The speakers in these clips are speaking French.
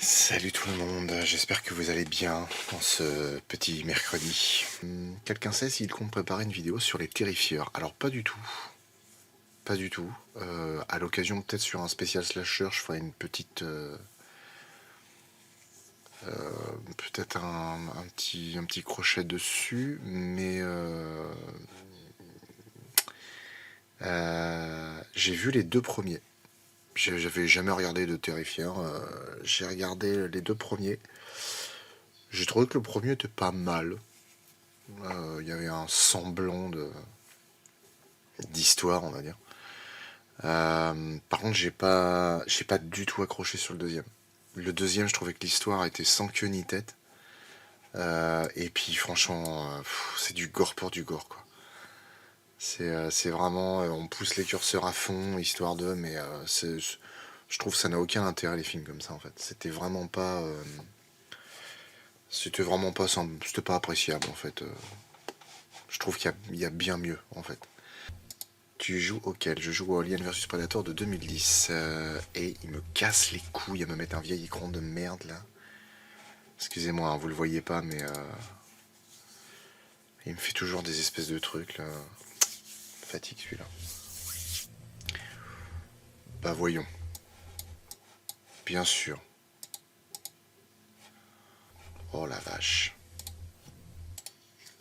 Salut tout le monde, j'espère que vous allez bien en ce petit mercredi. Quelqu'un sait s'il compte préparer une vidéo sur les terrifieurs? Alors pas du tout, pas du tout. À l'occasion peut-être sur un spécial slasher, je ferai une petite... peut-être un petit crochet dessus, mais j'ai vu les deux premiers. J'avais jamais regardé de terrifieurs, j'ai regardé les deux premiers. J'ai trouvé que le premier était pas mal. Il y avait un semblant d'histoire, on va dire. Par contre, j'ai pas du tout accroché sur le deuxième. Le deuxième, je trouvais que l'histoire était sans queue ni tête. Et puis, franchement, c'est du gore pour du gore, quoi. C'est vraiment, on pousse les curseurs à fond, histoire de, mais je trouve que ça n'a aucun intérêt les films comme ça, en fait. C'était pas appréciable, en fait. Je trouve qu'il y a bien mieux, en fait. Tu joues auquel? Je joue au Alien vs Predator de 2010. Et il me casse les couilles à me mettre un vieil écran de merde là. Excusez-moi, hein, vous le voyez pas, mais il me fait toujours des espèces de trucs là. Fatigue celui-là. Bah voyons. Bien sûr. Oh la vache.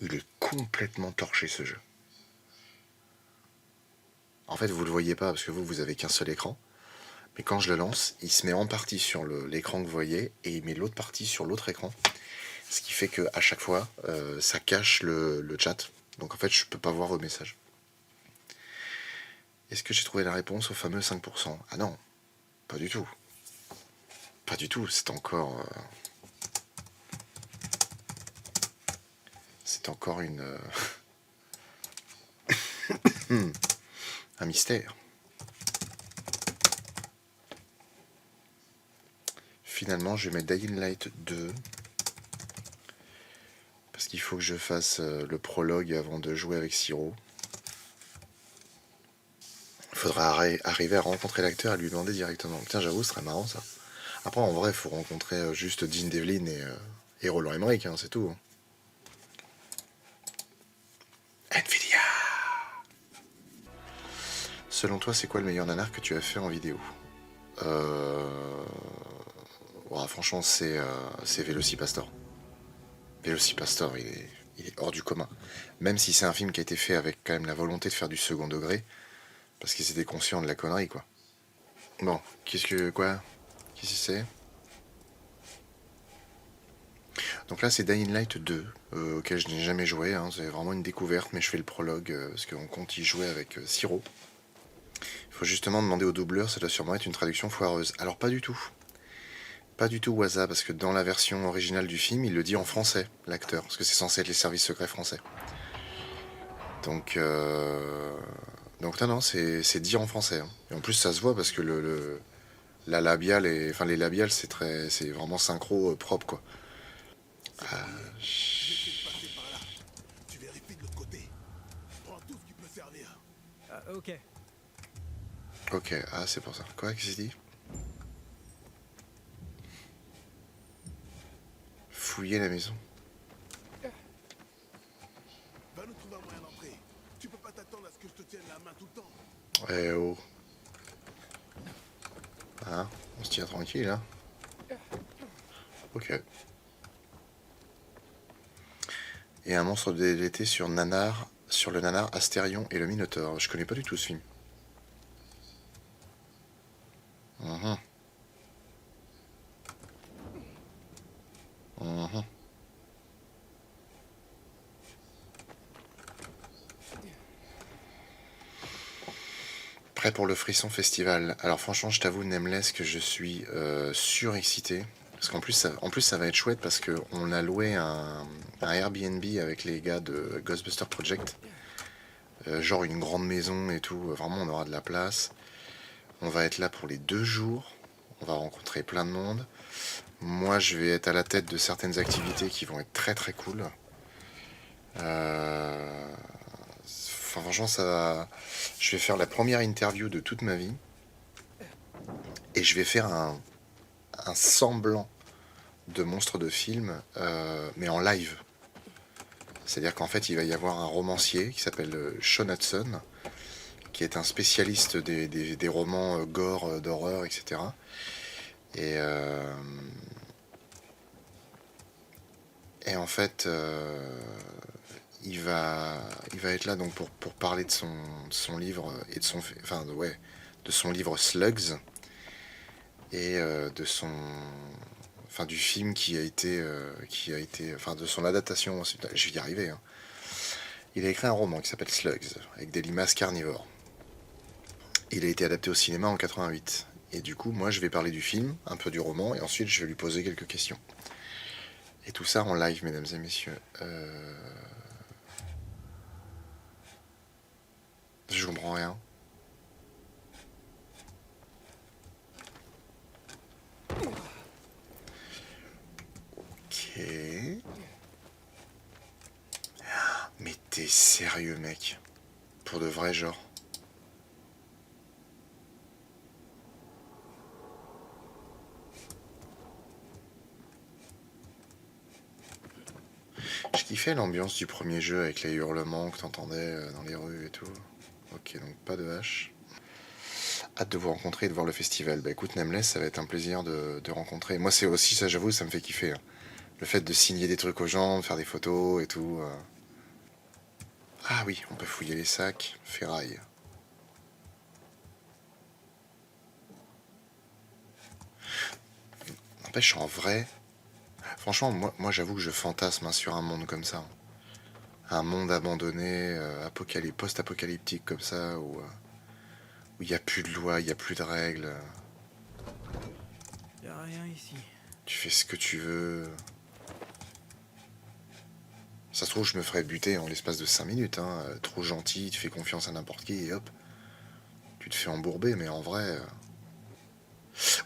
Il est complètement torché ce jeu. En fait, vous le voyez pas parce que vous avez qu'un seul écran. Mais quand je le lance, il se met en partie sur l'écran que vous voyez et il met l'autre partie sur l'autre écran. Ce qui fait qu'à chaque fois, ça cache le chat. Donc en fait, je peux pas voir vos messages. Est-ce que j'ai trouvé la réponse au fameux 5%? Ah non, pas du tout. Pas du tout, c'est encore un mystère. Finalement, je vais mettre Dying Light 2. Parce qu'il faut que je fasse le prologue avant de jouer avec Siro. Il faudra arriver à rencontrer l'acteur et lui demander directement. Tiens, j'avoue, ce serait marrant ça. Après, en vrai, il faut rencontrer juste Dean Devlin et Roland Emmerich, hein, c'est tout. Hein. Nvidia. Selon toi, c'est quoi le meilleur nanar que tu as fait en vidéo? Franchement, c'est Velocipastor. Velocipastor, il est hors du commun. Même si c'est un film qui a été fait avec quand même la volonté de faire du second degré, parce qu'ils étaient conscients de la connerie, quoi. Bon, Qu'est-ce que c'est? Donc là, c'est Dying Light 2, auquel je n'ai jamais joué. Hein. C'est vraiment une découverte, mais je fais le prologue, parce qu'on compte y jouer avec Siro. Il faut justement demander au doubleur, ça doit sûrement être une traduction foireuse. Alors pas du tout. Pas du tout Waza, parce que dans la version originale du film, il le dit en français, l'acteur, parce que c'est censé être les services secrets français. Donc non, c'est dit en français. Hein. Et en plus, ça se voit parce que la labiale les labiales, c'est vraiment synchro propre, quoi. Ah, Ok. ok, c'est pour ça. Quoi, qu'est-ce qu'il dit? Fouiller la maison. Va nous trouver un moyen d'entrer. Tu peux pas t'attendre à ce que je te tienne la main tout le temps. Eh oh. Hein, on se tient tranquille, hein. Ok. Et un monstre délété sur le nanar Astérion et le Minotaure. Je connais pas du tout ce film. Mhm. Mhm. Prêt pour le Frisson Festival. Alors franchement, je t'avoue, Nameless, que je suis surexcité. Parce qu'en plus, ça va être chouette parce qu'on a loué un Airbnb avec les gars de Ghostbuster Project. Genre une grande maison et tout. Vraiment, on aura de la place. On va être là pour les 2 jours. On va rencontrer plein de monde. Moi, je vais être à la tête de certaines activités qui vont être très très cool. Franchement, je vais faire la première interview de toute ma vie. Et je vais faire un semblant de monstres de films, mais en live. C'est-à-dire qu'en fait, il va y avoir un romancier qui s'appelle Sean Hudson, qui est un spécialiste des romans gore, d'horreur, etc. Et, et en fait, il va être là donc pour parler de son livre et de son, enfin, ouais, de son livre Slugs et de son, enfin, du film enfin, de son adaptation. Je vais y arriver, hein. Il a écrit un roman qui s'appelle Slugs avec des limaces carnivores. Il a été adapté au cinéma en 88. Et du coup, moi, je vais parler du film, un peu du roman, et ensuite, je vais lui poser quelques questions. Et tout ça en live, mesdames et messieurs. Je comprends rien. Ok. Mais t'es sérieux, mec? Pour de vrai, genre? Je kiffais l'ambiance du premier jeu avec les hurlements que t'entendais dans les rues et tout. Ok, donc pas de hache. Hâte de vous rencontrer et de voir le festival. Bah écoute, Nameless, ça va être un plaisir de rencontrer. Moi, c'est aussi ça, j'avoue, ça me fait kiffer, hein. Le fait de signer des trucs aux gens, de faire des photos et tout. Ah oui, on peut fouiller les sacs. Ferraille. N'empêche, en vrai, franchement, moi j'avoue que je fantasme, hein, sur un monde comme ça. Un monde abandonné, post-apocalyptique comme ça, où il n'y a plus de loi, il n'y a plus de règles. Y a rien ici. Tu fais ce que tu veux. Ça se trouve, je me ferais buter en l'espace de 5 minutes, hein. Trop gentil, tu fais confiance à n'importe qui et hop, tu te fais embourber, mais en vrai.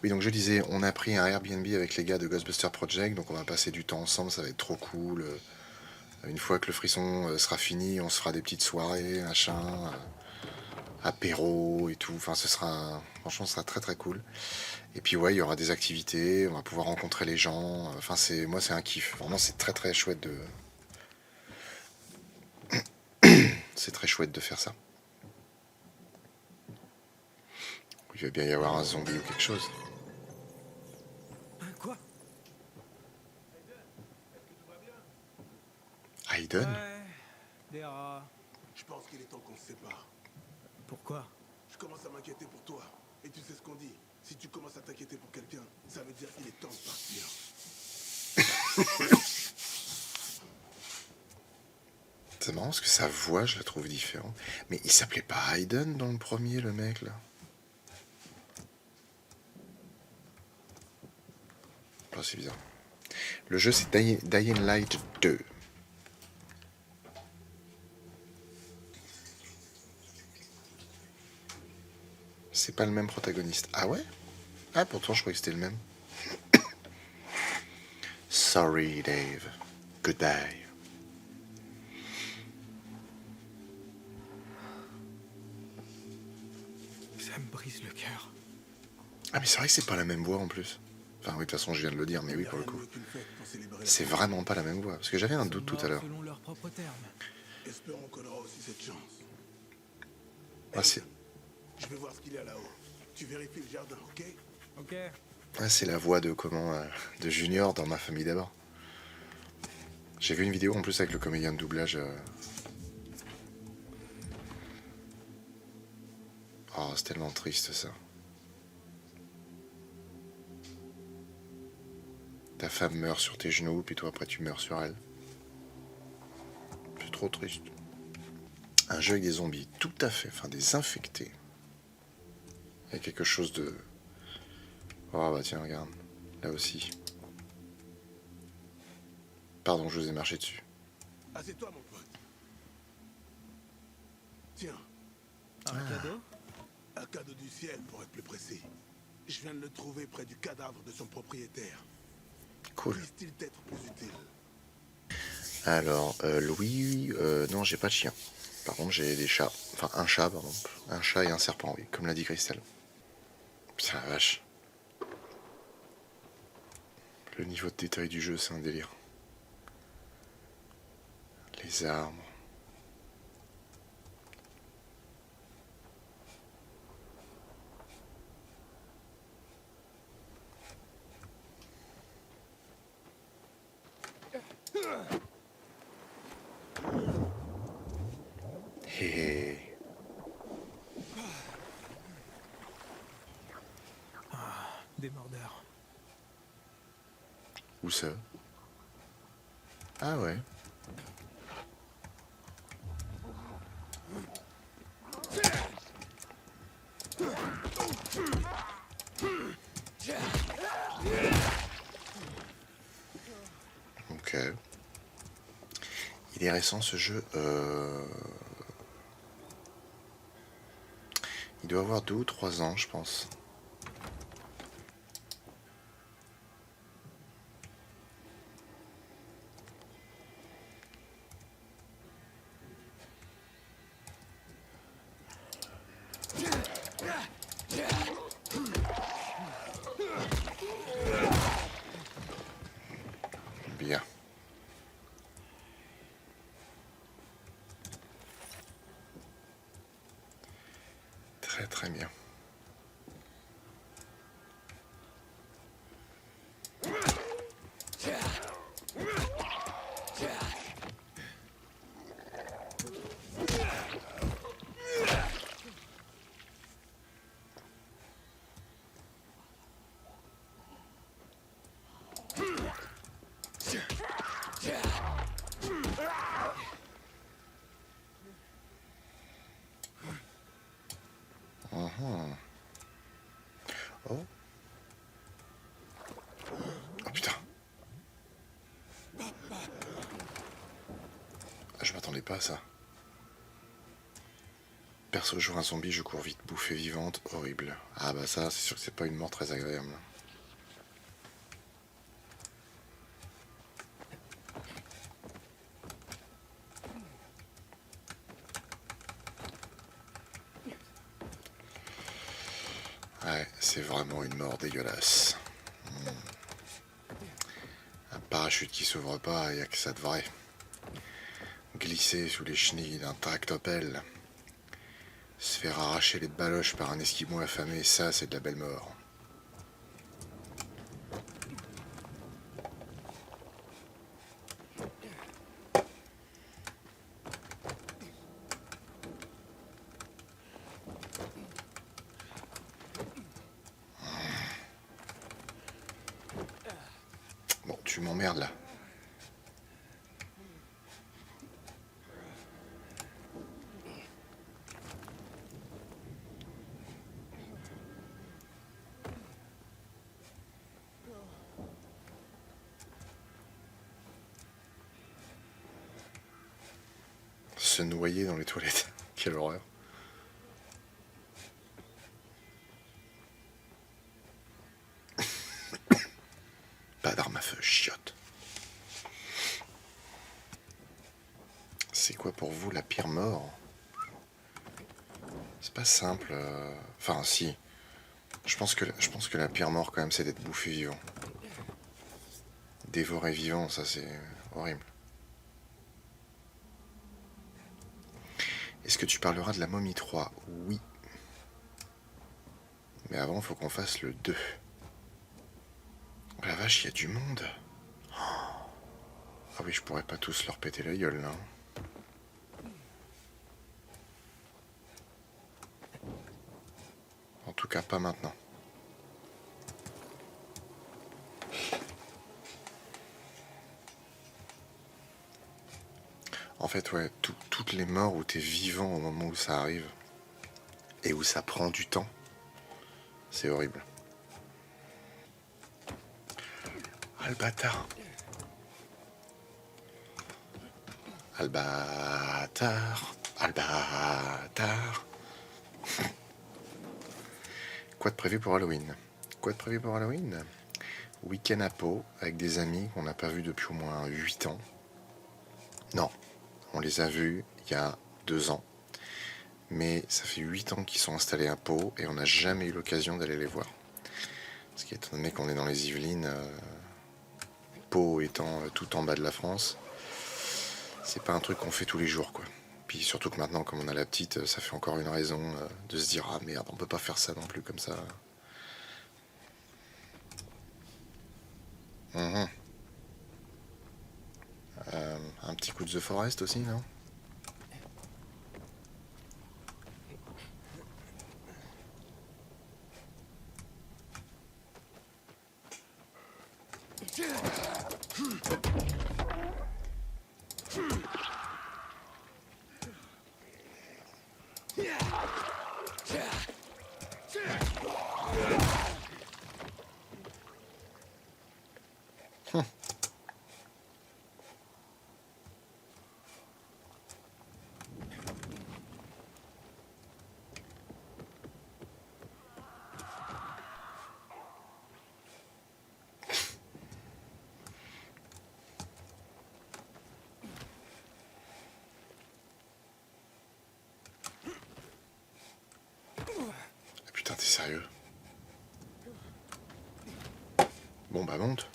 Oui, donc je disais, on a pris un Airbnb avec les gars de Ghostbuster Project, donc on va passer du temps ensemble, ça va être trop cool. Une fois que le frisson sera fini, on se fera des petites soirées, machin, apéro et tout. Enfin, franchement, ce sera très très cool. Et puis ouais, il y aura des activités, on va pouvoir rencontrer les gens. Enfin, moi, c'est un kiff. Vraiment, c'est très très chouette c'est très chouette de faire ça. Il va bien y avoir un zombie ou quelque chose. Quoi? Hayden? Ouais, des rats. Je pense qu'il est temps qu'on se sépare. Pourquoi? Je commence à m'inquiéter pour toi. Et tu sais ce qu'on dit. Si tu commences à t'inquiéter pour quelqu'un, ça veut dire qu'il est temps de partir. C'est marrant parce que sa voix, je la trouve différente. Mais il s'appelait pas Hayden dans le premier, le mec, là? Oh, c'est bizarre. Le jeu, c'est Dying Light 2. C'est pas le même protagoniste. Ah ouais? Ah, pourtant, je croyais que c'était le même. Sorry, Dave. Goodbye. Ça me brise le cœur. Ah, mais c'est vrai que c'est pas la même voix en plus. Enfin, oui, de toute façon, je viens de le dire, mais oui, Y a pour le rien de coup. mieux qu'une fête pour célébrer la C'est famille. vraiment pas la même voix. Parce que j'avais un doute tout à l'heure. Selon leurs propres termes. Espérons qu'on aura aussi cette chance. Ah, c'est Je vais voir ce qu'il y a là-haut. Tu vérifies le jardin, ok? Ok. la voix de de Junior dans Ma famille d'abord. J'ai vu une vidéo en plus avec le comédien de doublage. Oh, c'est tellement triste ça. Ta femme meurt sur tes genoux, puis toi après tu meurs sur elle. C'est trop triste. Un jeu avec des zombies, tout à fait, enfin des infectés. Il y a quelque chose de... Oh bah tiens, regarde, là aussi. Pardon, je vous ai marché dessus. Assieds-toi, mon pote. Tiens, Un cadeau? un cadeau du ciel pour être plus précis. Je viens de le trouver près du cadavre de son propriétaire. Cool. Puisse-t-il être plus utile? Alors, Louis, non, j'ai pas de chien. Par contre, j'ai des chats. Enfin, un chat, pardon. Un chat et un serpent, oui, comme l'a dit Christelle. Putain, la vache. Le niveau de détail du jeu, c'est un délire. Les arbres. Hé hé. Des mordeurs. Où ça? Ah ouais. Ok. Il est récent ce jeu. Il doit avoir 2 ou 3 ans, je pense. Bien. Très très bien. Mhm. Oh. Oh putain. Ah, je m'attendais pas à ça. Perso, je vois un zombie, je cours vite, bouffée vivante, horrible. Ah bah ça, c'est sûr que c'est pas une mort très agréable. Ouais, c'est vraiment une mort dégueulasse. Un parachute qui s'ouvre pas, y a que ça de vrai. Glisser sous les chenilles d'un tractopelle. Se faire arracher les baloches par un esquimau affamé, ça c'est de la belle mort. Bon, tu m'emmerdes là. Se noyer dans les toilettes. Quelle horreur. Pas d'arme à feu, chiotte. C'est quoi pour vous la pire mort? C'est pas simple. Enfin, si. Je pense que la pire mort, quand même, c'est d'être bouffé vivant. Dévoré vivant, ça, c'est horrible. Est-ce que tu parleras de la momie 3? Oui. Mais avant, il faut qu'on fasse le 2. Oh la vache, il y a du monde. Ah oui, je pourrais pas tous leur péter la gueule, là. En tout cas, pas maintenant. En fait, ouais, toutes les morts où t'es vivant au moment où ça arrive, et où ça prend du temps, c'est horrible. Ah, le bâtard. Ah, le bâtard. Ah, le bâtard. Quoi de prévu pour Halloween? Quoi de prévu pour Halloween? Week-end à Pau, avec des amis qu'on n'a pas vus depuis au moins 8 ans. Non, on les a vus il y a 2 ans. Mais ça fait 8 ans qu'ils sont installés à Pau et on n'a jamais eu l'occasion d'aller les voir. Parce qu'étant donné qu'on est dans les Yvelines, Pau étant tout en bas de la France, c'est pas un truc qu'on fait tous les jours, quoi. Puis surtout que maintenant, comme on a la petite, ça fait encore une raison de se dire ah merde, on peut pas faire ça non plus comme ça. Mhm. Un petit coup de The Forest aussi, non? Ah, putain, t'es sérieux? Bon bah monte.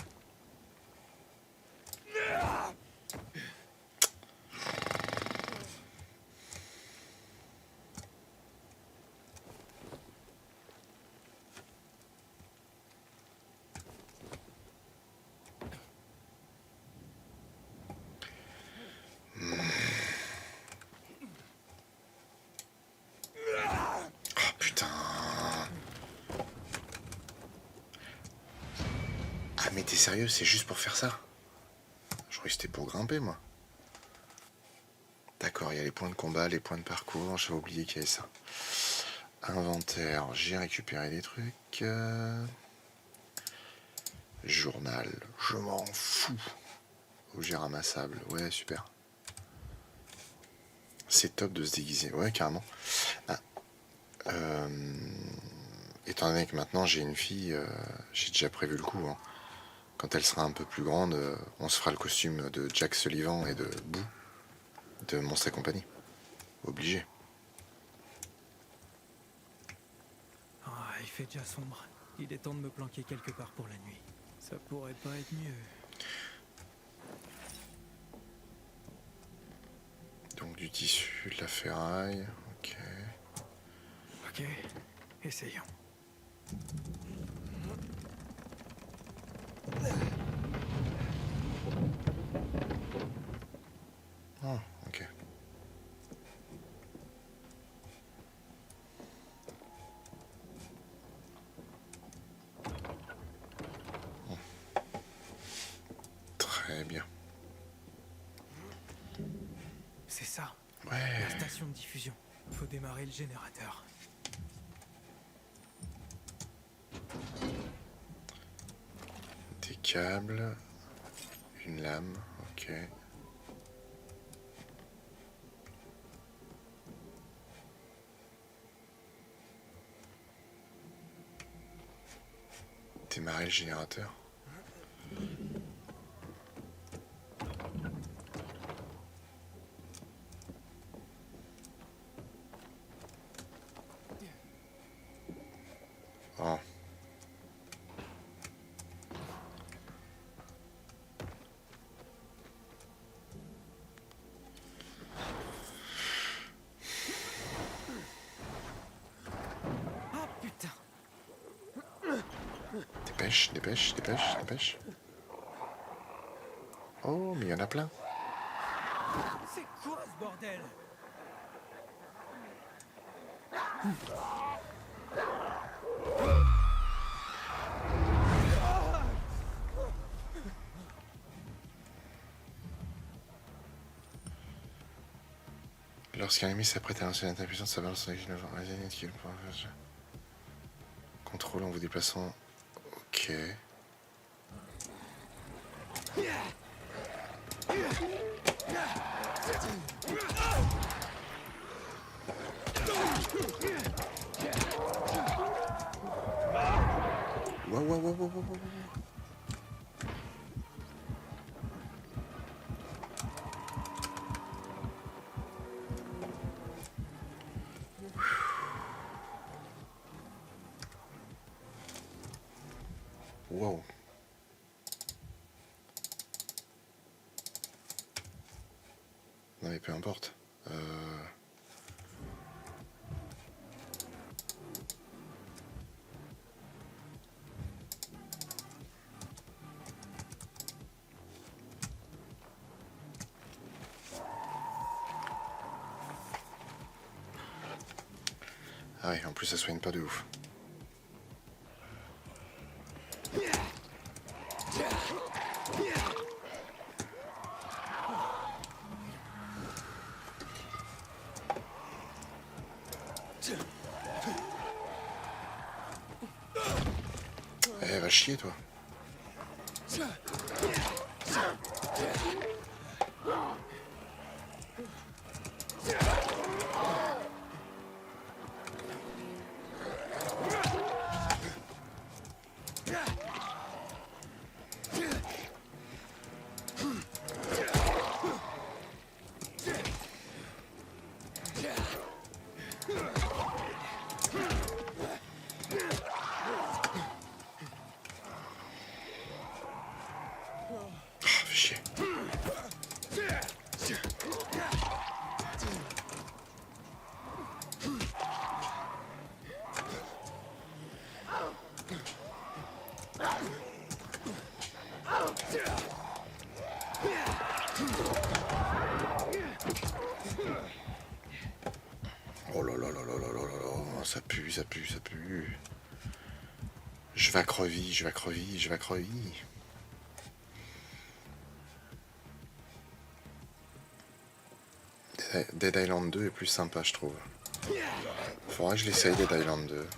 Oh putain. Ah mais t'es sérieux, c'est juste pour faire ça? Je croyais que c'était pour grimper, moi. D'accord, il y a les points de combat, les points de parcours, j'avais oublié qu'il y avait ça. Inventaire, j'ai récupéré des trucs. Journal, je m'en fous. Objet ramassable, ouais, super. C'est top de se déguiser, ouais, carrément. Ah, étant donné que maintenant j'ai une fille, j'ai déjà prévu le coup. Hein. Quand elle sera un peu plus grande, on se fera le costume de Jack Sullivan et de Boo, de Monstres et compagnie. Obligé. Ah, il fait déjà sombre. Il est temps de me planquer quelque part pour la nuit. Ça pourrait pas être mieux. Donc du tissu, de la ferraille, ok. Ok, essayons. Ah, ok. Très bien. C'est ça, Ouais. la station de diffusion. Faut démarrer le générateur. Des câbles, une lame, ok. Démarrer le générateur. Oh. Ah putain! Dépêche, dépêche, dépêche, dépêche. Oh, mais il y en a plein. C'est quoi ce bordel? Lorsqu'un ennemi s'apprête à lancer une attaque puissante, ça balance son contrôle en vous déplaçant. Ok. Wow, wow, wow, wow, wow, wow. Wow. Non mais peu importe. Ah ouais, en plus ça soigne pas de ouf. Eh, va chier toi. Ah, fais chier. Oh là là là là là là là là, ça pue, ça pue, ça pue. Je vais à creville, je vais à creville, je vais à creville. Dead Island 2 est plus sympa, je trouve. Faudrait que je l'essaye, Dead Island 2.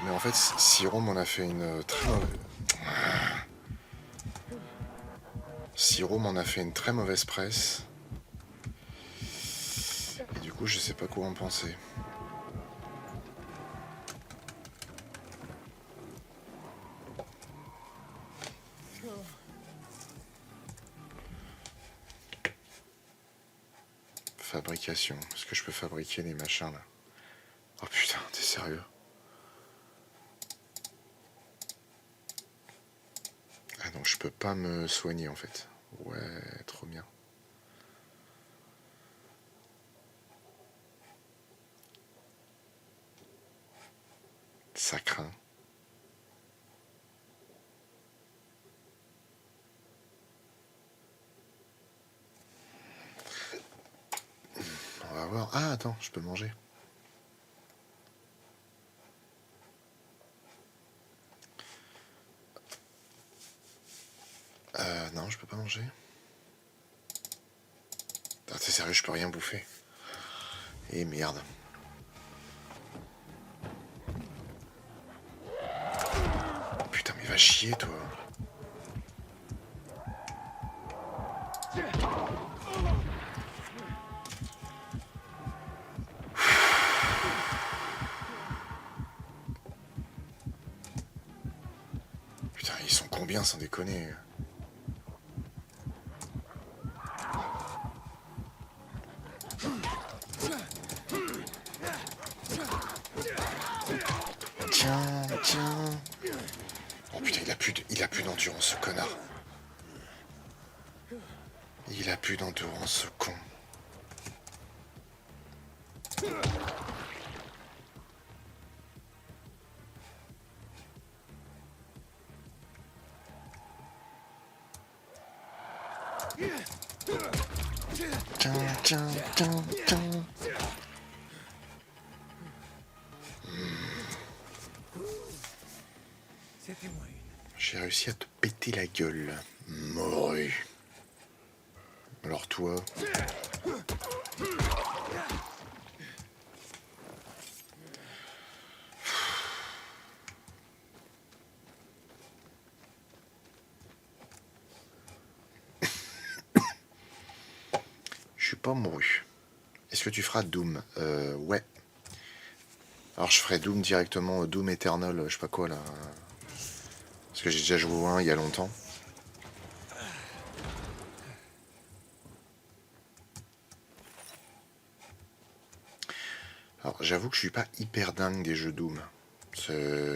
Mais en fait, Siro m'en a fait une très mauvaise... Siro m'en a fait une très mauvaise presse. Et du coup, je sais pas quoi en penser. Fabrication. Est-ce que je peux fabriquer des machins là? Oh putain, t'es sérieux? Ah donc je peux pas me soigner en fait. Ouais, trop bien. Ça craint. On va voir. Ah attends, je peux manger. Non, je peux pas manger. Ah, t'es sérieux, je peux rien bouffer. Et merde. Putain, mais va chier, toi. Putain, ils sont combien sans déconner? Tiens, tiens. Oh putain, il a plus d'endurance, ce connard. Il a plus d'endurance, ce con. Tiens, tiens, tiens, tiens. C'était moi une. J'ai réussi à te péter la gueule. Morue. Alors toi... Je suis pas mouru. Est-ce que tu feras Doom? Ouais. Alors je ferai Doom directement, Doom Eternal, je sais pas quoi là. Parce que j'ai déjà joué au 1 il y a longtemps. Alors j'avoue que je suis pas hyper dingue des jeux Doom.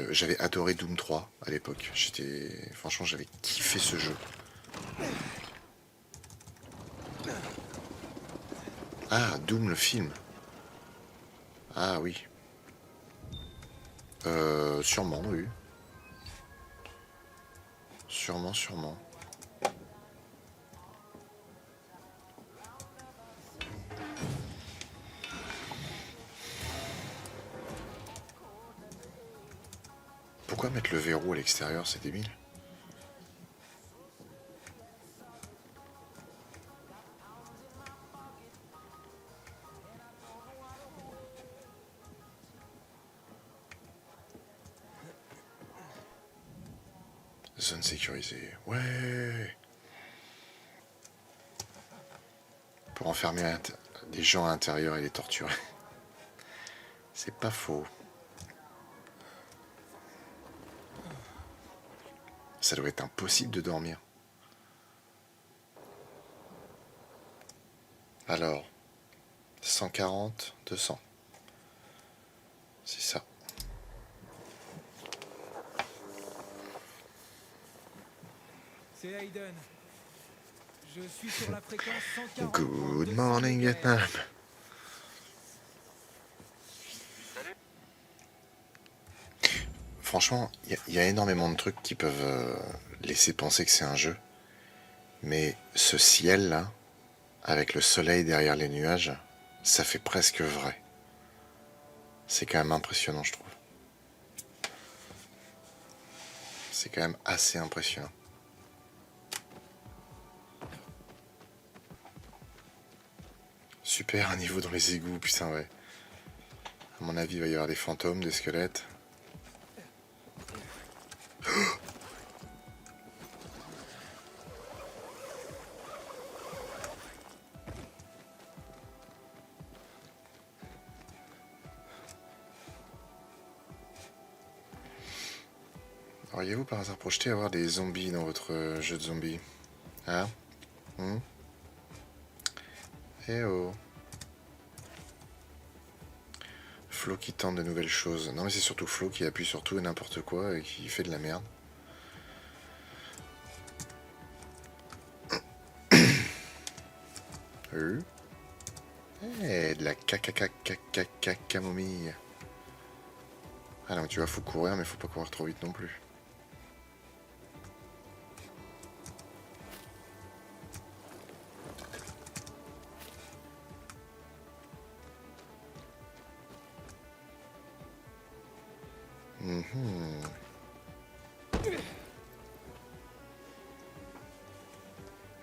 J'avais adoré Doom 3 à l'époque. Franchement, j'avais kiffé ce jeu. Ah, Doom le film. Ah oui. Sûrement, oui. Sûrement, sûrement. Pourquoi mettre le verrou à l'extérieur, c'est débile. Zone sécurisée. Ouais. Pour enfermer des gens à l'intérieur et les torturer. C'est pas faux. Ça doit être impossible de dormir. Alors, 140, 200. C'est ça. C'est Aiden. Je suis sur la fréquence 140. Good morning Vietnam. Franchement, il y a énormément de trucs qui peuvent laisser penser que c'est un jeu. Mais ce ciel-là, avec le soleil derrière les nuages, ça fait presque vrai. C'est quand même impressionnant, je trouve. C'est quand même assez impressionnant. Super, un niveau dans les égouts, putain, ouais. À mon avis, il va y avoir des fantômes, des squelettes. Auriez-vous par hasard projeté avoir des zombies dans votre jeu de zombies? Hein? Eh oh. Flo qui tente de nouvelles choses. Non mais c'est surtout Flo qui appuie sur tout et n'importe quoi et qui fait de la merde. Eh, de la camomille. Ah non, tu vois, faut courir, mais faut pas courir trop vite non plus.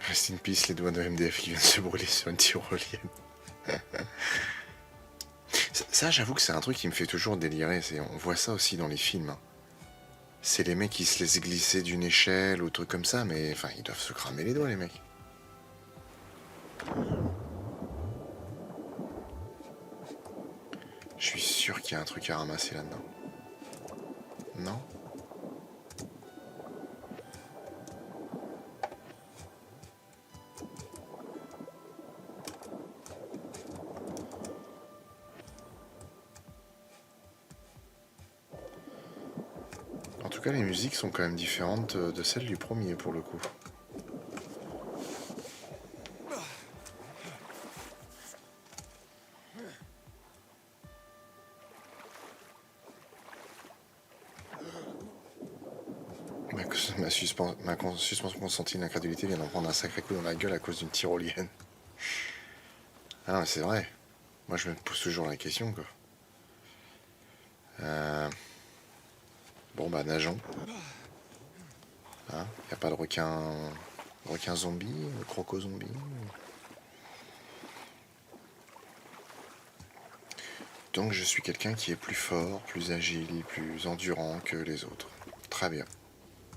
Rest in peace, les doigts de MDF qui viennent se brûler sur une tyrolienne. Ça, j'avoue que c'est un truc qui me fait toujours délirer. On voit ça aussi dans les films. Hein. C'est les mecs qui se laissent glisser d'une échelle ou trucs comme ça, mais enfin, ils doivent se cramer les doigts, les mecs. Je suis sûr qu'il y a un truc à ramasser là-dedans. Non? En tout cas, les musiques sont quand même différentes de celles du premier pour le coup. Ma suspension consentie d'incrédulité vient d'en prendre un sacré coup dans la gueule à cause d'une tyrolienne. Ah non, mais c'est vrai. Moi, je me pose toujours la question, quoi. Bon, bah, nageons. Hein, y a pas de requin zombie, croco zombie. Donc, je suis quelqu'un qui est plus fort, plus agile, plus endurant que les autres. Très bien.